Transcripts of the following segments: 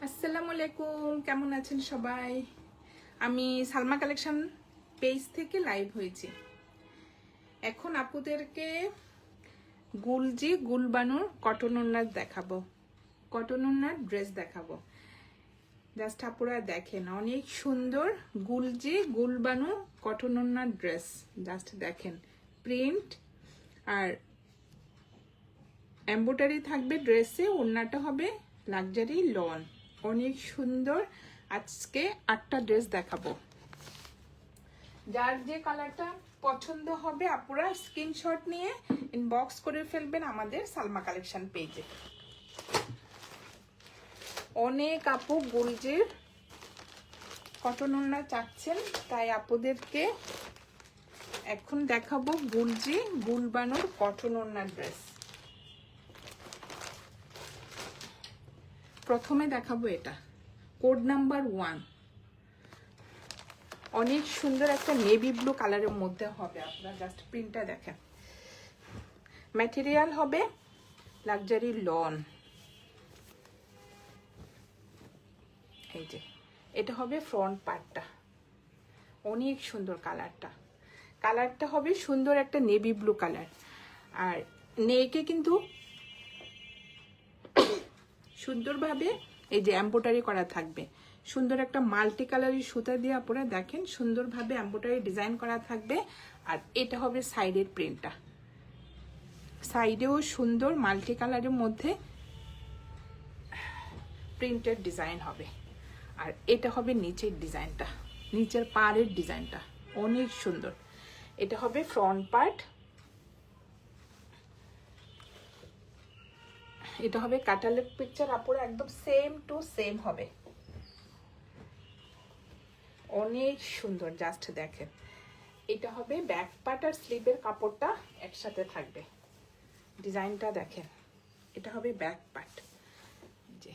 আসসালামু আলাইকুম, কেমন আছেন সবাই? আমি সালমা কালেকশন পেজ থেকে লাইভ হয়েছি। এখন আপুদেরকে গুলবানুর কটন ওড়নার দেখাবো, কটন ওড়নার ড্রেস দেখাবো। জাস্ট আপুরা দেখেন, অনেক সুন্দর গুলবানু কটন ওড়নার ড্রেস। জাস্ট দেখেন, প্রিন্ট আর এমব্রয়ডারি থাকবে ড্রেসে। ওড়নাটা হবে লাক্সারি লন, অনেক সুন্দর। আজকে 8টা ড্রেস দেখাবো। যার যে কালারটা পছন্দ হবে আপুরা স্ক্রিনশট নিয়ে ইনবক্স করে ফেলবেন আমাদের সালমা কালেকশন পেজে। অনেক আপু গুলজির কটন ওড়না চাচ্ছেন, তাই আপুদেরকে এখন দেখাবো গুলবানুর কটন ওড়নার ড্রেস। প্রথমে দেখাবো এটা কোড নাম্বার 1, অনেক সুন্দর একটা নেভি ব্লু কালারের মধ্যে হবে। আপনারা জাস্ট প্রিন্টটা দেখেন। ম্যাটেরিয়াল হবে লাক্সারি লন। এই যে এটা হবে ফ্রন্ট পার্টটা, অনেক সুন্দর কালারটা হবে সুন্দর একটা নেভি ব্লু কালার। আর নেকে কিন্তু সুন্দরভাবে এই যে এমব্রয়ডারি করা থাকবে, সুন্দর একটা মাল্টি কালারের সুতা দিয়ে আপনারা দেখেন সুন্দরভাবে এমব্রয়ডারি ডিজাইন করা থাকবে। আর এটা হবে সাইডের প্রিন্টটা, সাইডেও সুন্দর মাল্টি কালারের মধ্যে প্রিন্টের ডিজাইন হবে। আর এটা হবে নিচের ডিজাইনটা, নিচের পাড়ের ডিজাইনটা অনেক সুন্দর। এটা হবে ফ্রন্ট পার্ট, এটা হবে ক্যাটালগ পিকচার আপুরা, একদম সেম টু সেম হবে, অনেক সুন্দর। জাস্ট দেখেন, এটা হবে ব্যাক পার্ট আর স্লিভের কাপড়টা একসাথে থাকবে। ডিজাইনটা দেখেন, এটা হবে ব্যাক পার্ট। যে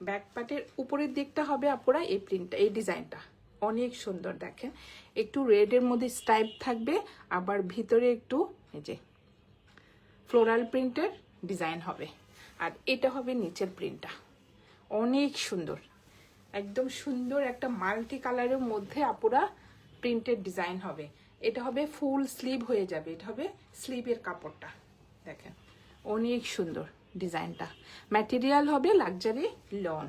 ব্যাক পার্টের উপরের দিকটা হবে আপুরা এই প্রিন্টটা, এই ডিজাইনটা অনেক সুন্দর। দেখেন একটু রেডের মধ্যে স্ট্রাইপ থাকবে, আবার ভিতরে একটু এই যে ফ্লোরাল প্রিন্টের ডিজাইন হবে। আর এটা হবে নিচের প্রিন্টটা, অনেক সুন্দর, একদম সুন্দর একটা মাল্টি কালারের মধ্যে আপুরা প্রিন্টেড ডিজাইন হবে। এটা হবে ফুল স্লিভ হয়ে যাবে, এটা হবে স্লিভের কাপড়টা দেখেন, অনেক সুন্দর ডিজাইনটা। ম্যাটেরিয়াল হবে লাক্সারি লন।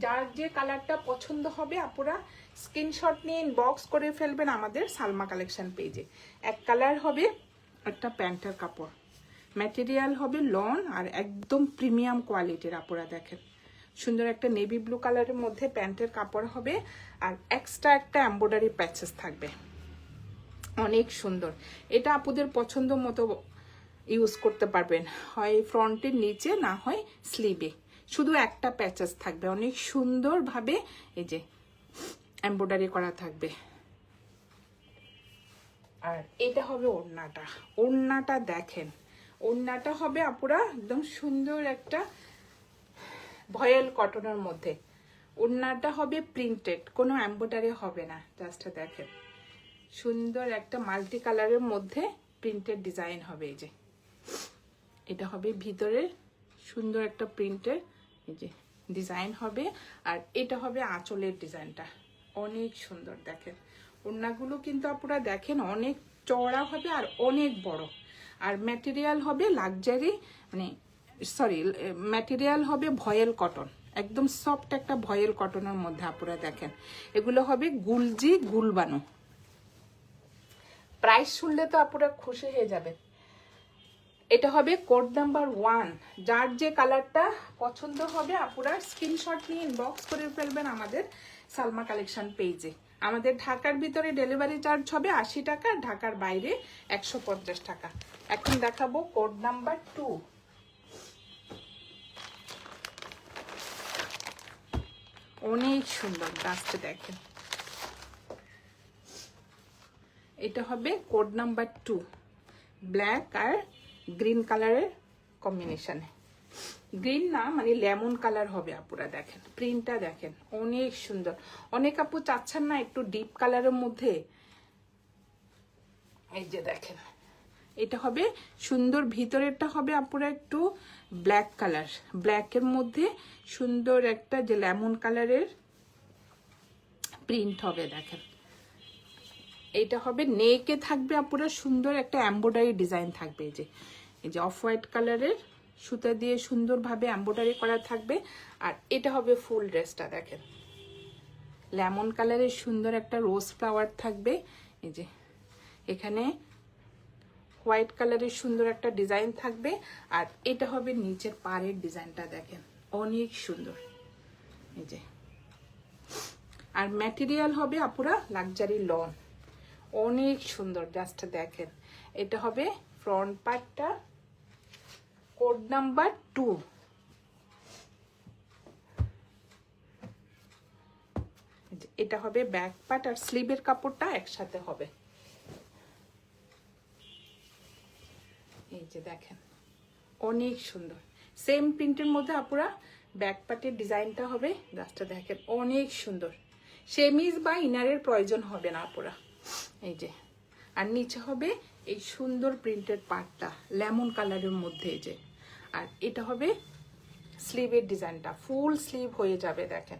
যার যে কালারটা পছন্দ হবে আপুরা স্ক্রিনশট নিয়ে ইনবক্স করে ফেলবেন আমাদের সালমা কালেকশন পেজে। এক কালার হবে একটা প্যান্টের কাপড়, ম্যাটেরিয়াল হবে লন আর একদম প্রিমিয়াম কোয়ালিটির। আপুরা দেখেন সুন্দর একটা নেভি ব্লু কালারের মধ্যে প্যান্টের কাপড় হবে, আর এক্সট্রা একটা এমব্রয়ডারি প্যাচেস থাকবে, অনেক সুন্দর। এটা আপুদের পছন্দ মতো ইউজ করতে পারবেন, হয় ফ্রন্টের নিচে না হয় স্লিভে, শুধু একটা প্যাচেস থাকবে, অনেক সুন্দরভাবে এই যে এমব্রয়ডারি করা থাকবে। আর এটা হবে ওড়নাটা, ওড়নাটা দেখেন, ওড়নাটা হবে আপুরা একদম সুন্দর একটা ভয়েল কটনের মধ্যে। ওড়নাটা হবে প্রিন্টেড, কোনো এমব্রয়ডারি হবে না। জাস্ট দেখেন সুন্দর একটা মাল্টি কালারের মধ্যে প্রিন্টেড ডিজাইন হবে। এই যে এটা হবে ভিতরে সুন্দর একটা প্রিন্টের এই যে ডিজাইন হবে। আর এটা হবে আঁচলের ডিজাইনটা, অনেক সুন্দর। দেখেন ওড়নাগুলো কিন্তু আপনারা দেখেন অনেক চওড়া হবে আর অনেক বড়। আর ম্যাটেরিয়াল হবে লাক্সারি, মানে সরি ম্যাটেরিয়াল হবে ভয়েল কটন, একদম সফট একটা ভয়েল কটনের মধ্যে আপনারা দেখেন। এগুলো হবে গুলবানু। প্রাইস শুনলে তো আপনারা খুশি হয়ে যাবে। এটা হবে কোড নাম্বার 1, যার যে কালারটা পছন্দ হবে আপনারা স্ক্রিনশট নিয়ে ইনবক্স করে ফেলবেন আমাদের সালমা কালেকশন পেজে। আমাদের ঢাকার ভিতরে ডেলিভারি চার্জ হবে 80 টাকা, ঢাকার বাইরে 150 টাকা। এখন দেখাবো কোড নাম্বার 2, অনেক সুন্দর। জাস্ট দেখেন, এটা হবে কোড নাম্বার 2, ব্ল্যাক আর গ্রিন কালারের কম্বিনেশনে। গ্রিন না মানে লেমন কালার হবে আপুরা। দেখেন প্রিন্টটা দেখেন, অনেক সুন্দর। অনেক আপু চাচ্ছেন না একটু ডিপ কালারের মধ্যে, এই যে দেখেন এটা হবে সুন্দর, ভিতরেরটা হবে আপুরা একটু ব্ল্যাক কালার, ব্ল্যাকের মধ্যে সুন্দর একটা যে লেমন কালারের প্রিন্ট হবে। দেখেন এইটা হবে নেকে থাকবে আপুরা সুন্দর একটা এমব্রয়ডারি ডিজাইন থাকবে। এই যে অফ হোয়াইট কালারের সুতা দিয়ে সুন্দরভাবে এমব্রয়ডারি করা থাকবে। আর এটা হবে ফুল ড্রেসটা। দেখেন লেমন কালারের সুন্দর একটা রোজ ফ্লাওয়ার থাকবে। এই যে এখানে হোয়াইট কালারের সুন্দর একটা ডিজাইন থাকবে। আর এটা হবে নিচের পাড়ের ডিজাইনটা। দেখেন অনেক সুন্দর। এই যে আর ম্যাটেরিয়াল হবে আপুরা লাক্সারি লন, অনেক সুন্দর। জাস্ট দেখেন এটা হবে ফ্রন্ট পার্টটা, কোড নাম্বার 2। এটা হবে ব্যাক পার্ট আর স্লিভের কাপড়টা একসাথে হবে। এই যে দেখেন অনেক সুন্দর, সেম প্রিন্টের মধ্যে আপুরা ব্যাক পার্টের ডিজাইনটা হবে। জাস্ট দেখেন অনেক সুন্দর, সেমিজ বা ইনারের প্রয়োজন হবে না আপুরা। এই যে আর নিচে হবে এই সুন্দর প্রিন্টের পার্টটা লেমন কালারের মধ্যে। এই যে আর এটা হবে স্লিভের ডিজাইনটা, ফুল স্লিভ হয়ে যাবে। দেখেন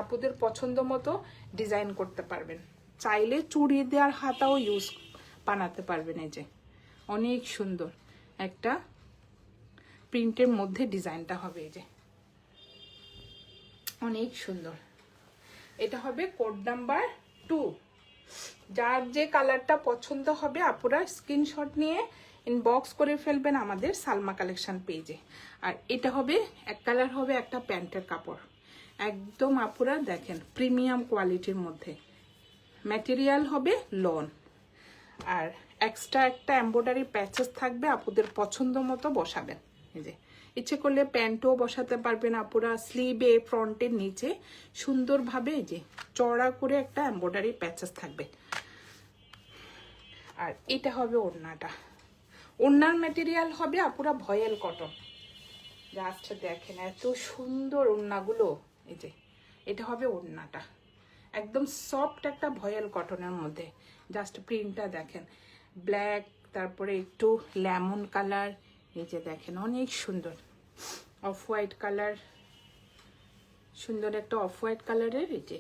আপুদের পছন্দ মতো ডিজাইন করতে পারবেন, চাইলে চুড়ি দেওয়ার হাতাও ইউজ বানাতে পারবেন। এই যে অনেক সুন্দর একটা প্রিন্টের মধ্যে ডিজাইনটা হবে। এই যে অনেক সুন্দর। এটা হবে কোড নাম্বার 2। যার যে কালারটা পছন্দ হবে আপুরা স্ক্রিনশট নিয়ে ইনবক্স করে ফেলবেন আমাদের সালমা কালেকশন পেজে। আর এটা হবে এক কালার হবে একটা প্যান্টের কাপড়, একদম আপুরা দেখেন প্রিমিয়াম কোয়ালিটির মধ্যে। ম্যাটেরিয়াল হবে লন আর এক্সট্রা একটা এমব্রয়ডারি প্যাচেস থাকবে, আপুদের পছন্দ মতো বসাবেন। এই যে ইচ্ছে করলে প্যান্টও বসাতে পারবেন আপুরা, স্লিভে ফ্রন্টের নিচে সুন্দরভাবে এই যে চড়া করে একটা এমব্রয়ডারি প্যাচেস থাকবে। আর এটা হবে ওড়নাটা, ওড়নার ম্যাটেরিয়াল হবে আপুরা ভয়েল কটন। জাস্ট দেখেন এত সুন্দর ওড়নাগুলো। এই যে এটা হবে ওড়নাটা, একদম সফট একটা ভয়েল কটনের মধ্যে। জাস্ট প্রিন্টটা দেখেন ব্ল্যাক, তারপরে একটু লেমন কালার। এই যে দেখেন অনেক সুন্দর অফ হোয়াইট কালার, সুন্দর একটা অফ হোয়াইট কালারের এই যে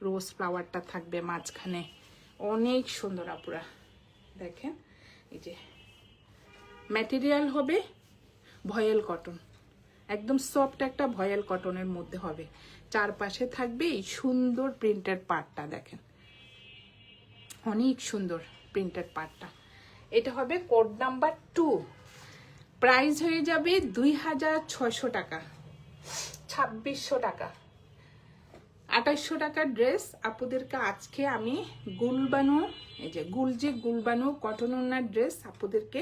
রোজ ফ্লাওয়ারটা থাকবে মাঝখানে, অনেক সুন্দর আপুরা দেখেন। এই যে ম্যাটেরিয়াল হবে ভয়েল কটন, একদম সফট একটা ভয়েল কটনের মধ্যে হবে। চারপাশে থাকবে এই সুন্দর প্রিন্টেড পার্টটা। দেখেন অনেক সুন্দর প্রিন্টেড পার্টটা। এটা হবে কোড নাম্বার 2। প্রাইস হয়ে যাবে 2600 টাকা, 2600 টাকা, 2800 টাকার ড্রেস আপুদেরকে আজকে আমি গুলবানু, এই যে গুলবানু কটন ওড়নার ড্রেস আপুদেরকে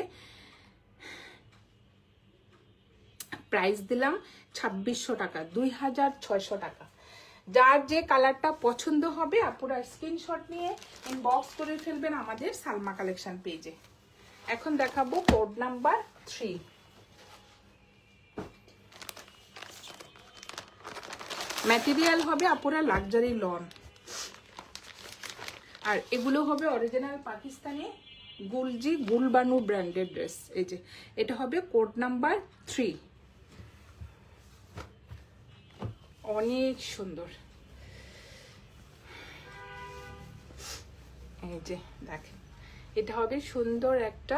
প্রাইস দিলাম 2600 টাকা, 2600 টাকা। যার যে কালারটা পছন্দ হবে আপুরা স্ক্রিনশট নিয়ে ইনবক্স করে ফেলবেন আমাদের সালমা কালেকশন পেজে। এখন দেখাবো কোড নাম্বার 3। ম্যাটেরিয়াল হবে আপুরা লাক্সারি লন আর এগুলো হবে original Pakistani Gulbanu branded dress. এই যে এটা হবে কোড নাম্বার 3, অনেক সুন্দর। এই যে দেখেন এটা হবে সুন্দর একটা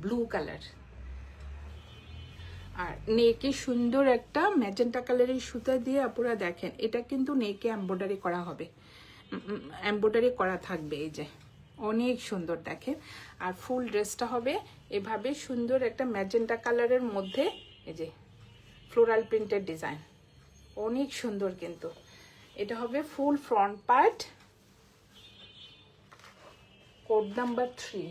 ব্লু কালার আর নেকে সুন্দর একটা ম্যাজেন্টা কালারের সুতা দিয়ে আপুরা দেখেন এটা কিন্তু নেকে এমব্রয়ডারি করা হবে, এমব্রয়ডারি করা থাকবে। এই যে অনেক সুন্দর দেখেন। আর ফুল ড্রেসটা হবে এভাবে সুন্দর একটা ম্যাজেন্টা কালারের মধ্যে এই যে ফ্লোরাল প্রিন্টের ডিজাইন, অনেক সুন্দর কিন্তু। এটা হবে ফুল ফ্রন্ট পার্ট, কোড নাম্বার 3।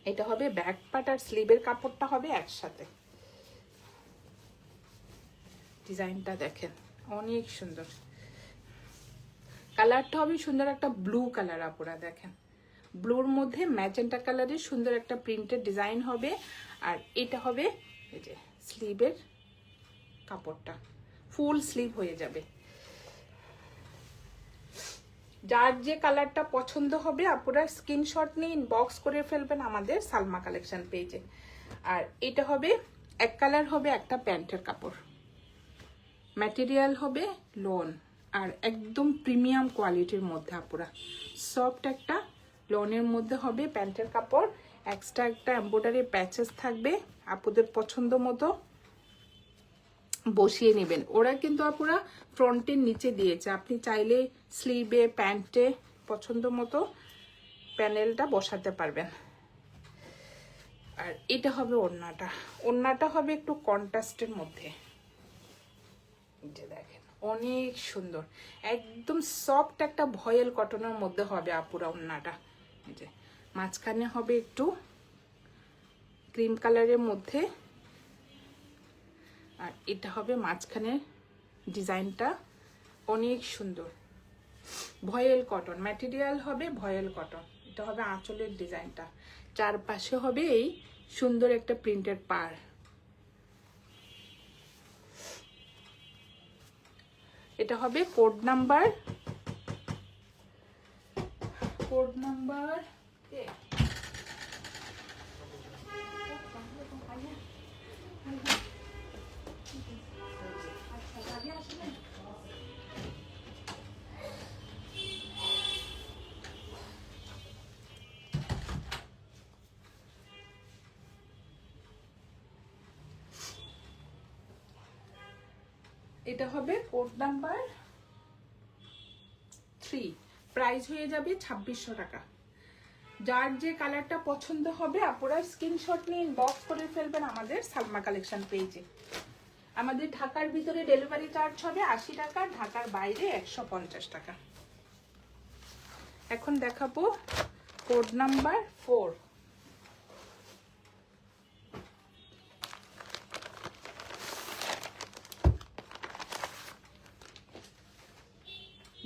এটা হবে ব্যাক পার্ট আর স্লিভের কাপড়টা হবে একসাথে। ডিজাইনটা দেখেন অনেক সুন্দর, কালারটা হবে সুন্দর একটা ব্লু কালার আপুরা দেখেন, ব্লুর মধ্যে ম্যাজেন্টা কালারের সুন্দর একটা প্রিন্টের ডিজাইন হবে। আর এটা হবে এই যে স্লিভের কাপড়টা ফুল স্লিভ হয়ে যাবে। যার যে কালারটা পছন্দ হবে আপনারা স্ক্রিনশট নিয়ে ইনবক্স করে ফেলবেন আমাদের সালমা কালেকশন পেজে। আর এটা হবে এক কালার, হবে একটা প্যান্টের কাপড়, ম্যাটেরিয়াল হবে লোন আর একদম প্রিমিয়াম কোয়ালিটির মধ্যে আপুরা সফট একটা লোনের মধ্যে হবে প্যান্টের কাপড়। এক্সট্রা একটা এমব্রয়ডারি প্যাচেস থাকবে, আপুদের পছন্দ মতো বসিয়ে নেবেন। ওরা কিন্তু আপুরা ফ্রন্টের নিচে দিয়েছে, আপনি চাইলে স্লিভে প্যান্টে পছন্দ মতো প্যানেলটা বসাতে পারবেন। আর এটা হবে ওড়নাটা, ওড়নাটা হবে একটু কন্ট্রাস্টের মধ্যে, যে দেখেন অনেক সুন্দর একদম সফট একটা ভয়েল কটনের মধ্যে হবে আপুরা ওড়নাটা। যে মাঝখানে হবে একটু ক্রিম কালারের মধ্যে, আর এটা হবে মাঝখানে ডিজাইনটা অনেক সুন্দর ভয়েল কটন ম্যাটেরিয়াল হবে, ভয়েল কটন। এটা হবে আঁচলের ডিজাইনটা, চারপাশে হবে এই সুন্দর একটা প্রিন্টেড পার। এটা হবে কোড নাম্বার এটা হবে কোড নাম্বার 3, প্রাইস হয়ে যাবে 2600 টাকা। যার যে কালারটা পছন্দ হবে আপনারা স্ক্রিনশট নিয়ে ইনবক্স করে ফেলবেন আমাদের সালমা কালেকশন পেজে। আমাদের ঢাকার ভিতরে ডেলিভারি চার্জ হবে 80 টাকা, ঢাকার বাইরে 150 টাকা। এখন দেখাবো কোড নাম্বার 4।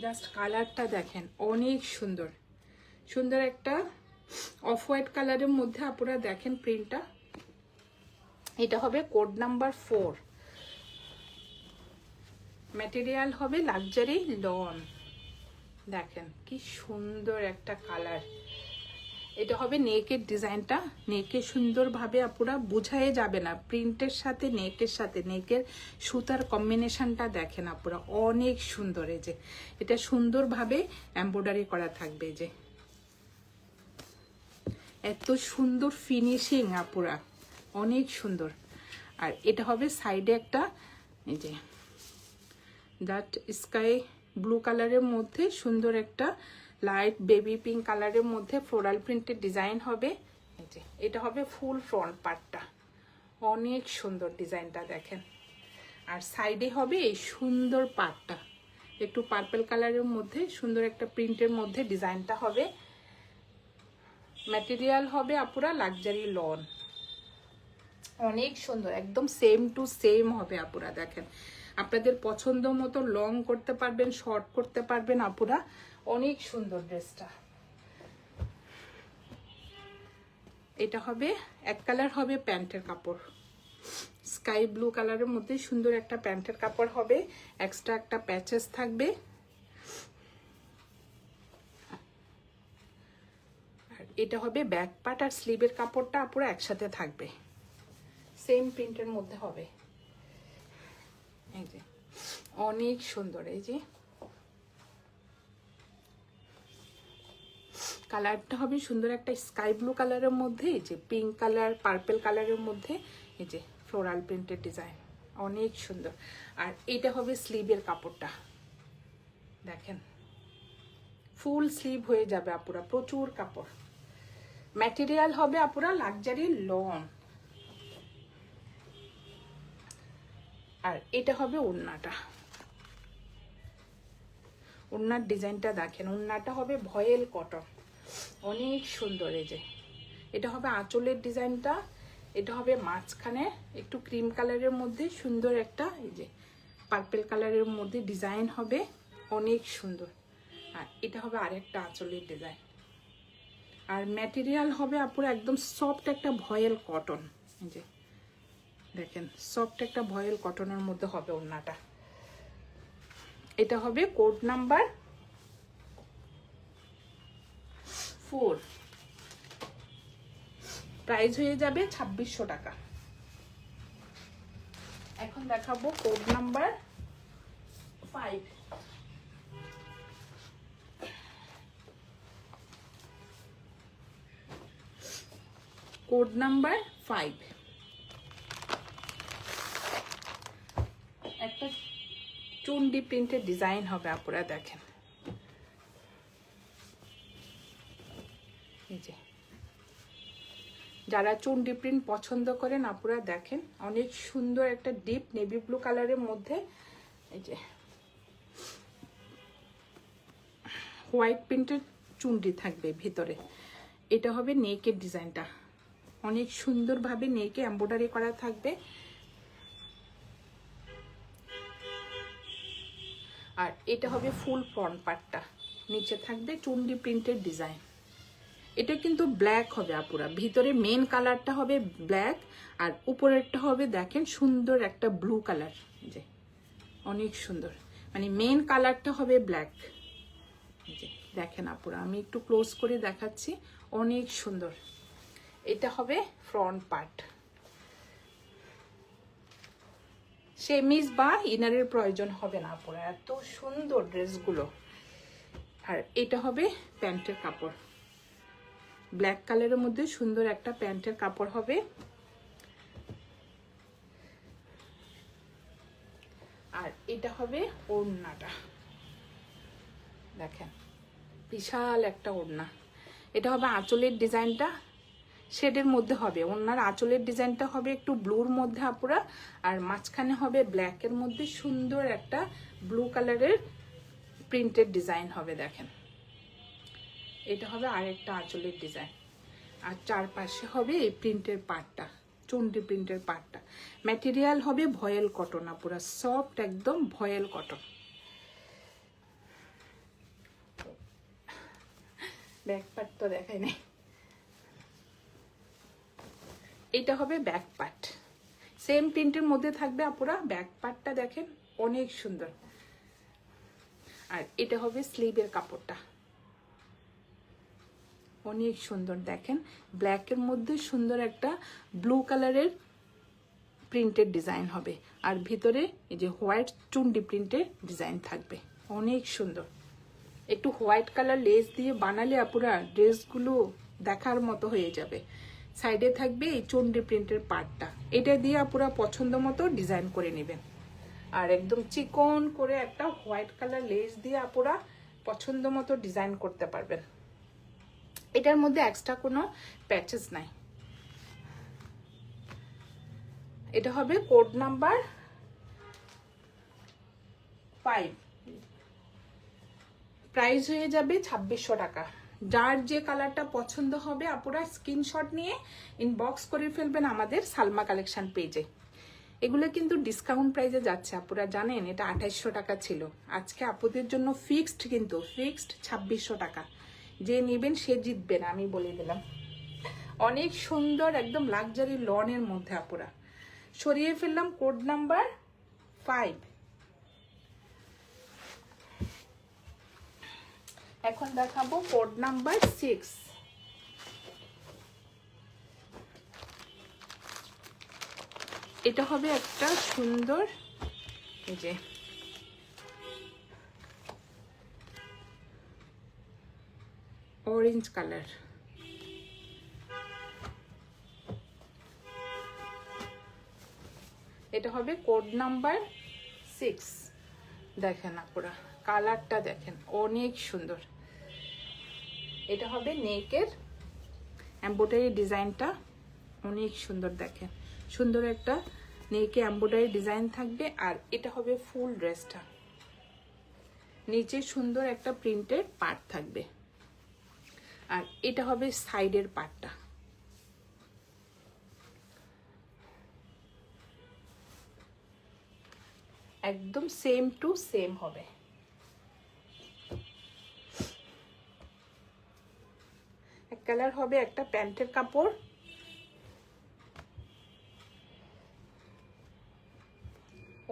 জাস্ট কালারটা দেখেন অনেক সুন্দর, সুন্দর একটা অফ হোয়াইট কালারের মধ্যে আপনারা দেখেন প্রিন্টটা। এটা হবে কোড নাম্বার 4, ম্যাটেরিয়াল হবে লাক্সারি লন। দেখেন কি সুন্দর একটা কালার। এটা হবে নেকের ডিজাইনটা, নেকে সুন্দরভাবে আপনারা বুঝাই যাবে না, প্রিন্টের সাথে নেকের সুতার কম্বিনেশনটা দেখেন আপনারা অনেক সুন্দর। এই যে এটা সুন্দরভাবে এমব্রয়ডারি করা থাকবে, যে এত সুন্দর ফিনিশিং আপুরা অনেক সুন্দর। আর এটা হবে সাইডে একটা এই যে ডার্ক স্কাই ব্লু কালারের মধ্যে সুন্দর একটা লাইট বেবি পিঙ্ক কালারের মধ্যে ফ্লোরাল প্রিন্টের ডিজাইন হবে। এই যে এটা হবে ফুল ফ্রন্ট পার্টটা, অনেক সুন্দর ডিজাইনটা দেখেন। আর সাইডে হবে এই সুন্দর পার্টটা একটু পার্পল কালারের মধ্যে সুন্দর একটা প্রিন্টের মধ্যে ডিজাইনটা হবে। ম্যাটেরিয়াল হবে আপুরা লাক্সারি লন, অনেক সুন্দর একদম সেম টু সেম হবে আপুরা। দেখেন আপনাদের পছন্দ মতো লং করতে পারবেন, শর্ট করতে পারবেন আপুরা, অনেক সুন্দর ড্রেসটা। এটা হবে এক কালার হবে প্যান্টের কাপড়, স্কাই ব্লু কালারের মধ্যে সুন্দর একটা প্যান্টের কাপড় হবে, এক্সট্রা একটা প্যাচেস থাকবে। আর এটা হবে ব্যাক পার্ট আর স্লিভের কাপড়টা আপুরা একসাথে থাকবে, সেম প্রিন্টের মধ্যে হবে। এই যে অনেক সুন্দর, এই যে কালারটা হবে সুন্দর একটা স্কাই ব্লু কালারের মধ্যে, এই যে পিঙ্ক কালার পার্পল কালারের মধ্যে এই যে ফ্লোরাল প্রিন্টের ডিজাইন, অনেক সুন্দর। আর এটা হবে স্লিভের কাপড়টা, দেখেন ফুল স্লিভ হয়ে যাবে আপুরা, প্রচুর কাপড়। ম্যাটেরিয়াল হবে আপুরা লাক্সারি লন। আর এটা হবে ওড়নাটা, ওড়নার ডিজাইনটা দেখেন, ওড়নাটা হবে ভয়েল কটন, অনেক সুন্দর। এই যে এটা হবে আঁচলের ডিজাইনটা, এটা হবে মাঝখানে একটু ক্রিম কালারের মধ্যে সুন্দর একটা এই যে পার্পল কালারের মধ্যে ডিজাইন হবে, অনেক সুন্দর। আর এটা হবে আরেকটা আঁচলের ডিজাইন। আর ম্যাটেরিয়াল হবে আপুরা একদম সফট একটা ভয়েল কটন, এই যে দেখেন সফট একটা ভয়েল কটনের মধ্যে হবে ওড়নাটা। এটা হবে কোড নাম্বার 4, প্রাইস হয়ে যাবে 2600 টাকা। এখন দেখাবো কোড নাম্বার 5। কোড নাম্বার 5, একটা চুন্ডি প্রিন্টের ডিজাইন হবে, আপনারা দেখেন। এই যে যারা চুন্ডি প্রিন্ট পছন্দ করেন আপনারা দেখেন, অনেক সুন্দর একটা ডিপ নেভি ব্লু কালারের মধ্যে এই যে হোয়াইট প্রিন্টের চুন্ডি থাকবে ভিতরে। এটা হবে নেকের ডিজাইনটা, অনেক সুন্দরভাবে নেকে এমব্রয়ডারি করা থাকবে। আর এটা হবে ফুল ফ্রন্ট পার্টটা, নিচে থাকবে চুন্ডি প্রিন্টের ডিজাইন। এটা কিন্তু ব্ল্যাক হবে আপুরা, ভিতরে মেন কালারটা হবে ব্ল্যাক আর উপরেরটা হবে দেখেন সুন্দর একটা ব্লু কালার, যে অনেক সুন্দর, মানে মেন কালারটা হবে ব্ল্যাক। যে দেখেন আপুরা, আমি একটু ক্লোজ করে দেখাচ্ছি, অনেক সুন্দর। এটা হবে ফ্রন্ট পার্ট, সেমিজ বা ইনারের প্রয়োজন হবে না আপুরা, এত সুন্দর ড্রেসগুলো। আর এটা হবে প্যান্টের কাপড়, ব্ল্যাক কালারের মধ্যে সুন্দর একটা প্যান্টের কাপড় হবে। আর এটা হবে ওড়নাটা, দেখেন বিশাল একটা ওড়না। এটা হবে আঁচলের ডিজাইনটা শেডের মধ্যে হবে, ওড়নার আঁচলের ডিজাইনটা হবে একটু ব্লুর মধ্যে আপুরা, আর মাঝখানে হবে ব্ল্যাকের মধ্যে সুন্দর একটা ব্লু কালারের প্রিন্টেড ডিজাইন হবে, দেখেন। এটা হবে আরেকটা আঁচলের ডিজাইন, আর চারপাশে হবে এই প্রিন্টের পার্টটা, চুন্ডি প্রিন্টের পার্টটা। ম্যাটেরিয়াল হবে ভয়েল কটন আপুরা, সফট একদম ভয়েল কটন। ব্যাক পার্ট তো দেখাই নাই। এটা হবে ব্যাক পার্ট, সেম প্রিন্টের মধ্যে থাকবে আপুরা, ব্যাক পার্টটা দেখেন অনেক সুন্দর। আর এটা হবে স্লিভের কাপড়টা, অনেক সুন্দর দেখেন, ব্ল্যাকের মধ্যে সুন্দর একটা ব্লু কালারের প্রিন্টেড ডিজাইন হবে, আর ভিতরে এই যে হোয়াইট চুন্ডি প্রিন্টের ডিজাইন থাকবে, অনেক সুন্দর। একটু হোয়াইট কালার লেস দিয়ে বানালে আপুরা ড্রেসগুলো দেখার মতো হয়ে যাবে। সাইডে থাকবে এই চুন্ডি প্রিন্টের পার্টটা, এটা দিয়ে আপুরা পছন্দ মতো ডিজাইন করে নেবেন। আর একদম চিকন করে একটা হোয়াইট কালার লেস দিয়ে আপুরা পছন্দ মতো ডিজাইন করতে পারবেন। এটার মধ্যে এক্সট্রা কোনো প্যাচেস নাই। এটা হবে কোড নাম্বার 5, প্রাইস হয়ে যাবে 2600 টাকা। যার যে কালারটা পছন্দ হবে আপুরা স্ক্রিনশট নিয়ে ইনবক্স করে ফেলবেন আমাদের সালমা কালেকশন পেজে। এগুলো কিন্তু ডিসকাউন্ট প্রাইসে যাচ্ছে আপুরা, জানেন এটা 2800 টাকা ছিল, আজকে আপুদের জন্য ফিক্সড, কিন্তু ফিক্সড 2600 টাকা। যে নেবেন সে জিতবেন, আমি বলে দিলাম। অনেক সুন্দর একদম লাক্সারি লনের মধ্যে আপুরা। সরিয়ে ফেললাম কোড নাম্বার 5। এখন দেখাবো কোড নাম্বার 6। এটা হবে একটা সুন্দর এই যে অরেঞ্জ কালার, এটা হবে কোড নাম্বার 6। দেখেন আপুরা কালারটা দেখেন অনেক সুন্দর। এটা হবে নেকের এমব্রয়ডারি ডিজাইনটা অনেক সুন্দর, দেখেন সুন্দর একটা নেকে এমব্রয়ডারি ডিজাইন থাকবে। আর এটা হবে ফুল ড্রেসটা, নিচে সুন্দর একটা প্রিন্টেড পার্ট থাকবে। আর এটা হবে সাইডের পার্টটা, একদম সেম টু সেম হবে। এক কালার হবে একটা প্যান্টের কাপড়,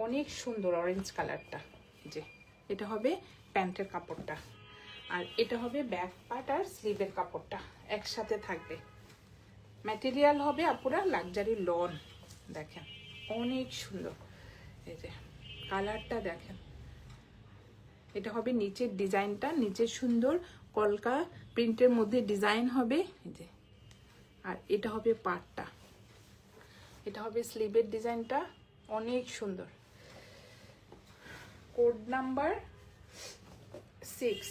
অনেক সুন্দর অরেঞ্জ কালারটা, যে এটা হবে প্যান্টের কাপড়টা। আর এটা হবে ব্যাক পার্ট আর স্লিভের কাপড়টা একসাথে থাকবে। ম্যাটেরিয়াল হবে আপুরা লাক্সারি লন। দেখেন অনেক সুন্দর, এই যে কালারটা দেখেন। এটা হবে নিচের ডিজাইনটা, নিচে সুন্দর কলকা প্রিন্টের মধ্যে ডিজাইন হবে, এই যে। আর এটা হবে পাটটা, এটা হবে স্লিভের ডিজাইনটা, অনেক সুন্দর। কোড নাম্বার 6,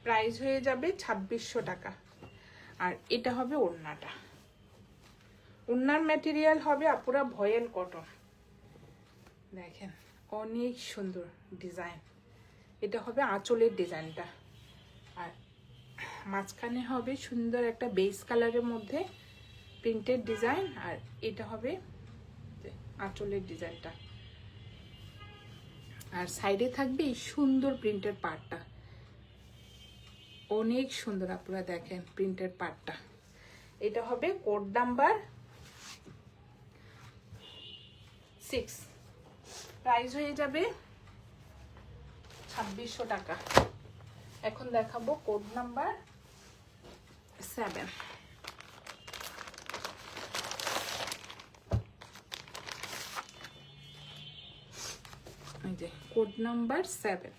প্রাইস হয়ে যাবে 2600 টাকা। আর এটা হবে ওড়নাটা, ওড়নার ম্যাটেরিয়াল হবে আপুরা ভয়েল কটন। দেখেন অনেক সুন্দর ডিজাইন। এটা হবে আঁচলের ডিজাইনটা, আর মাঝখানে হবে সুন্দর একটা বেস কালারের মধ্যে প্রিন্টেড ডিজাইন, আর এটা হবে আঁচলের ডিজাইনটা। আর সাইডে থাকবে এই সুন্দর প্রিন্টের পার্টটা, অনেক সুন্দর আপনারা দেখেন প্রিন্টের পার্টটা। এটা হবে কোড নাম্বার 6, প্রাইস হয়ে যাবে 2600 টাকা। এখন দেখাবো কোড নাম্বার 7। এই যে কোড নাম্বার 7,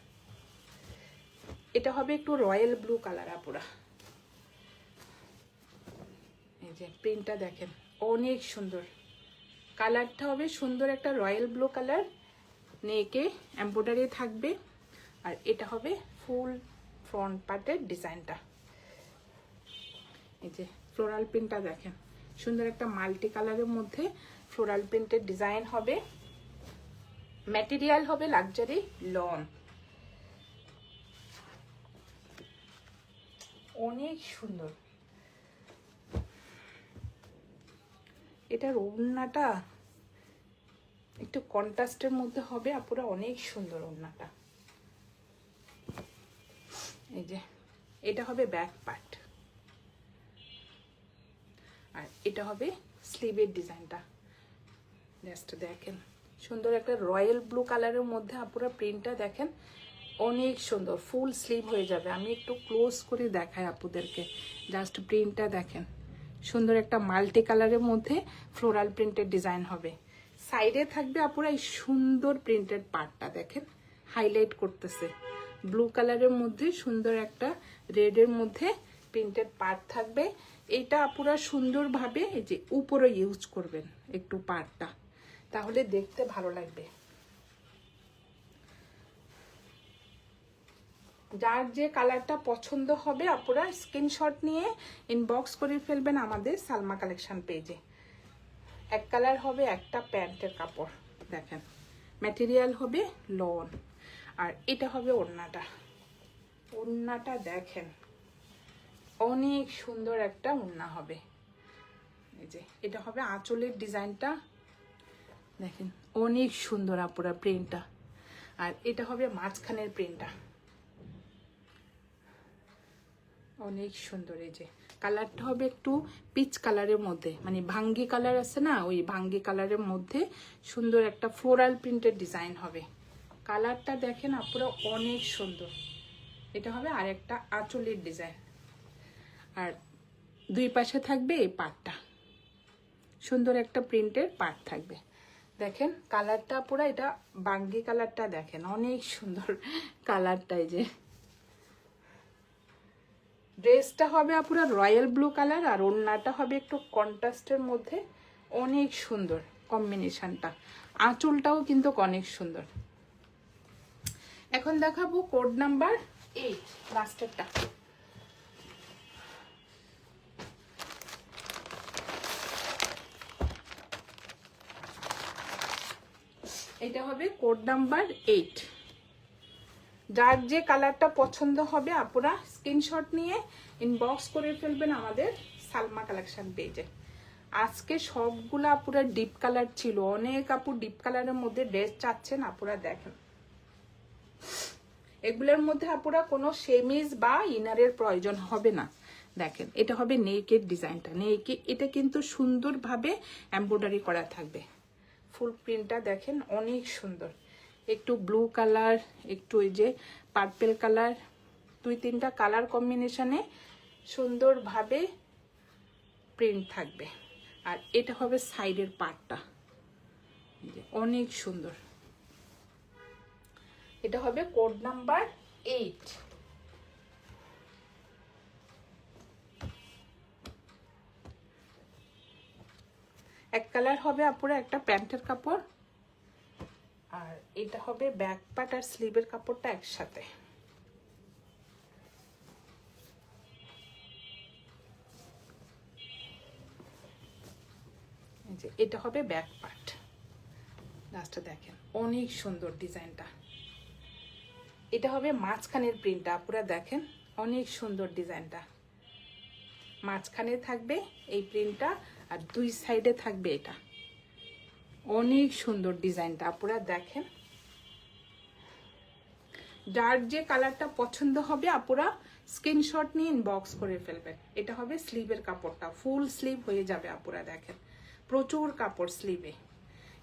এটা হবে একটু রয়্যাল ব্লু কালার আপুরা। এই যে প্রিন্টটা দেখেন অনেক সুন্দর, কালারটা হবে সুন্দর একটা রয়্যাল ব্লু কালার, নেকে এমব্রয়ডারি থাকবে। আর এটা হবে ফুল ফ্রন্ট পার্টের ডিজাইনটা। এই যে ফ্লোরাল প্রিন্টটা দেখেন, সুন্দর একটা মাল্টি কালারের মধ্যে ফ্লোরাল প্রিন্টের ডিজাইন হবে। ম্যাটেরিয়াল হবে লাক্সারি লন, অনেক সুন্দর। এটার ওড়নাটা একটু কন্ট্রাস্টের মধ্যে হবে আপুরা, অনেক সুন্দর ওড়নাটা। এই যে এটা হবে ব্যাক পার্ট, আর এটা হবে স্লিভের ডিজাইনটা। জাস্ট দেখেন সুন্দর একটা রয়্যাল ব্লু কালারের মধ্যে আপুরা প্রিন্টটা দেখেন, অনেক সুন্দর। ফুল স্লিভ হয়ে যাবে, আমি একটু ক্লোজ করে দেখাই আপুদেরকে। জাস্ট প্রিন্টটা দেখেন, সুন্দর একটা মাল্টি কালারের মধ্যে ফ্লোরাল প্রিন্টের ডিজাইন হবে। সাইডে থাকবে আপুরা এই সুন্দর প্রিন্টেড পার্টটা দেখেন, হাইলাইট করতেছে ব্লু কালারের মধ্যে সুন্দর একটা রেডের মধ্যে প্রিন্টেড পার্ট থাকবে। এটা আপুরা সুন্দরভাবে এই যে উপরে ইউজ করবেন একটু পার্টটা, তাহলে দেখতে ভালো লাগবে। যার যে কালারটা পছন্দ হবে আপুরা স্ক্রিনশট নিয়ে ইনবক্স করে ফেলবেন আমাদের সালমা কালেকশন পেজে। এক কালার হবে একটা প্যান্টের কাপড়, দেখেন ম্যাটেরিয়াল হবে লন। আর এটা হবে ওড়নাটা, ওড়নাটা দেখেন অনেক সুন্দর একটা ওড়না হবে। এই যে এটা হবে আঁচলের ডিজাইনটা, দেখেন অনেক সুন্দর আপুরা প্রিন্টটা। আর এটা হবে মাঝখানের প্রিন্টটা, অনেক সুন্দর। এই যে কালারটা হবে একটু পিচ কালারের মধ্যে, মানে ভাঙ্গি কালার আছে না, ওই ভাঙ্গি কালারের মধ্যে সুন্দর একটা ফ্লোরাল প্রিন্টের ডিজাইন হবে। কালারটা দেখেন আপুরা অনেক সুন্দর। এটা হবে আর একটা আঁচলের ডিজাইন, আর দুই পাশে থাকবে এই পাটটা, সুন্দর একটা প্রিন্টের পাট থাকবে। দেখেন কালারটা পুরো, এটা বাঙ্গি কালারটা দেখেন অনেক সুন্দর কালারটা। এই যে ড্রেসটা হবে আপুরা রয়্যাল ব্লু কালার, আর ওড়নাটা হবে একটু কন্ট্রাস্টের মধ্যে, অনেক সুন্দর কম্বিনেশনটা। আঁচলটাও কিন্তু অনেক সুন্দর। এখন দেখাবো কোড নাম্বার 8, লাস্টেরটা। এটা হবে কোড নাম্বার 8। যার যে কালারটা পছন্দ হবে আপুরা স্ক্রিনশট নিয়ে ইনবক্স করে ফেলবেন আমাদের সালমা কালেকশন পেজে। আজকে সবগুলো আপুরা ডিপ কালার ছিল, অনেক আপু ডিপ কালারের মধ্যে ড্রেস চাচ্ছেন, আপুরা দেখেন এগুলোর মধ্যে আপুরা কোনো সেমিজ বা ইনারের প্রয়োজন হবে না। দেখেন এটা হবে নেকের ডিজাইনটা, নেকে এটা কিন্তু সুন্দরভাবে এমব্রয়ডারি করা থাকবে। ফুল প্রিন্টটা দেখেন অনেক সুন্দর, একটু ব্লু কালার, একটু এই যে পার্পেল কালার, 2-3টা কালার কম্বিনেশনে সুন্দরভাবে প্রিন্ট থাকবে। আর এটা হবে সাইডের পার্টটা, অনেক সুন্দর। এটা হবে কোড নাম্বার 8। এক কালার হবে আপুরা একটা প্যান্টের কাপড়, আর এটা হবে ব্যাক পার্ট আর স্লিভের কাপড়টা একসাথে। এটা হবে ব্যাক পার্ট। লাস্টে দেখেন অনেক সুন্দর ডিজাইনটা। এটা হবে মাঝখানের প্রিন্টটা, আপুরা দেখেন অনেক সুন্দর ডিজাইনটা। মাঝখানে থাকবে এই প্রিন্টটা আর 2 সাইডে থাকবে এটা। অনেক সুন্দর ডিজাইনটা, আপুরা দেখেন। যার যে কালারটা পছন্দ হবে আপুরা স্ক্রিনশট নিয়ে ইনবক্স করে ফেলবেন। এটা হবে স্লিভের কাপড়টা, ফুল স্লিভ হয়ে যাবে আপুরা দেখেন, প্রচুর কাপড় স্লিভে।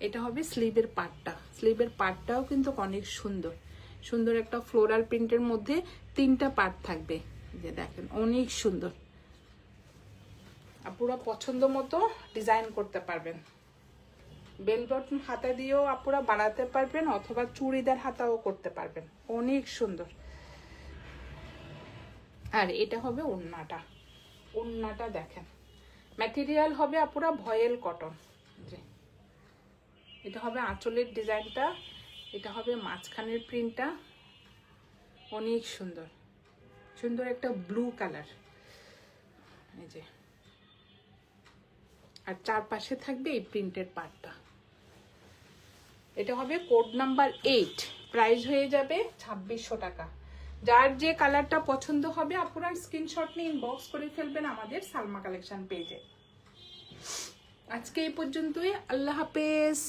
এটা হবে স্লিভের পার্টটা, স্লিভের পার্টটাও কিন্তু অনেক সুন্দর সুন্দর একটা ফ্লোরাল প্রিন্টের মধ্যে 3টা পার্ট থাকবে, যে দেখেন অনেক সুন্দর। আপুরা পছন্দ মতো ডিজাইন করতে পারবেন। বেল বটম হাতা দিয়েও আপুরা বানাতে পারবেন, অথবা চুড়িদার হাতাও করতে পারবেন, অনেক সুন্দর। আর এটা হবে ওড়নাটা, ওড়নাটা দেখেন ম্যাটেরিয়াল হবে আপুরা ভয়েল কটন। এটা হবে আঁচলের ডিজাইনটা, এটা হবে মাঝখানের প্রিন্টটা, অনেক সুন্দর সুন্দর একটা ব্লু কালার। এই যে আর চারপাশে থাকবে এই প্রিন্টের পার্টটা। এটা হবে কোড নাম্বার 8, প্রাইস হয়ে যাবে 2600 টাকা। যার যে কালারটা পছন্দ হবে আপনারা স্ক্রিনশট নিয়ে ইনবক্স করে ফেলবেন আমাদের সালমা কালেকশন পেজে। আজকে এই পর্যন্তই, আল্লাহ হাফেজ।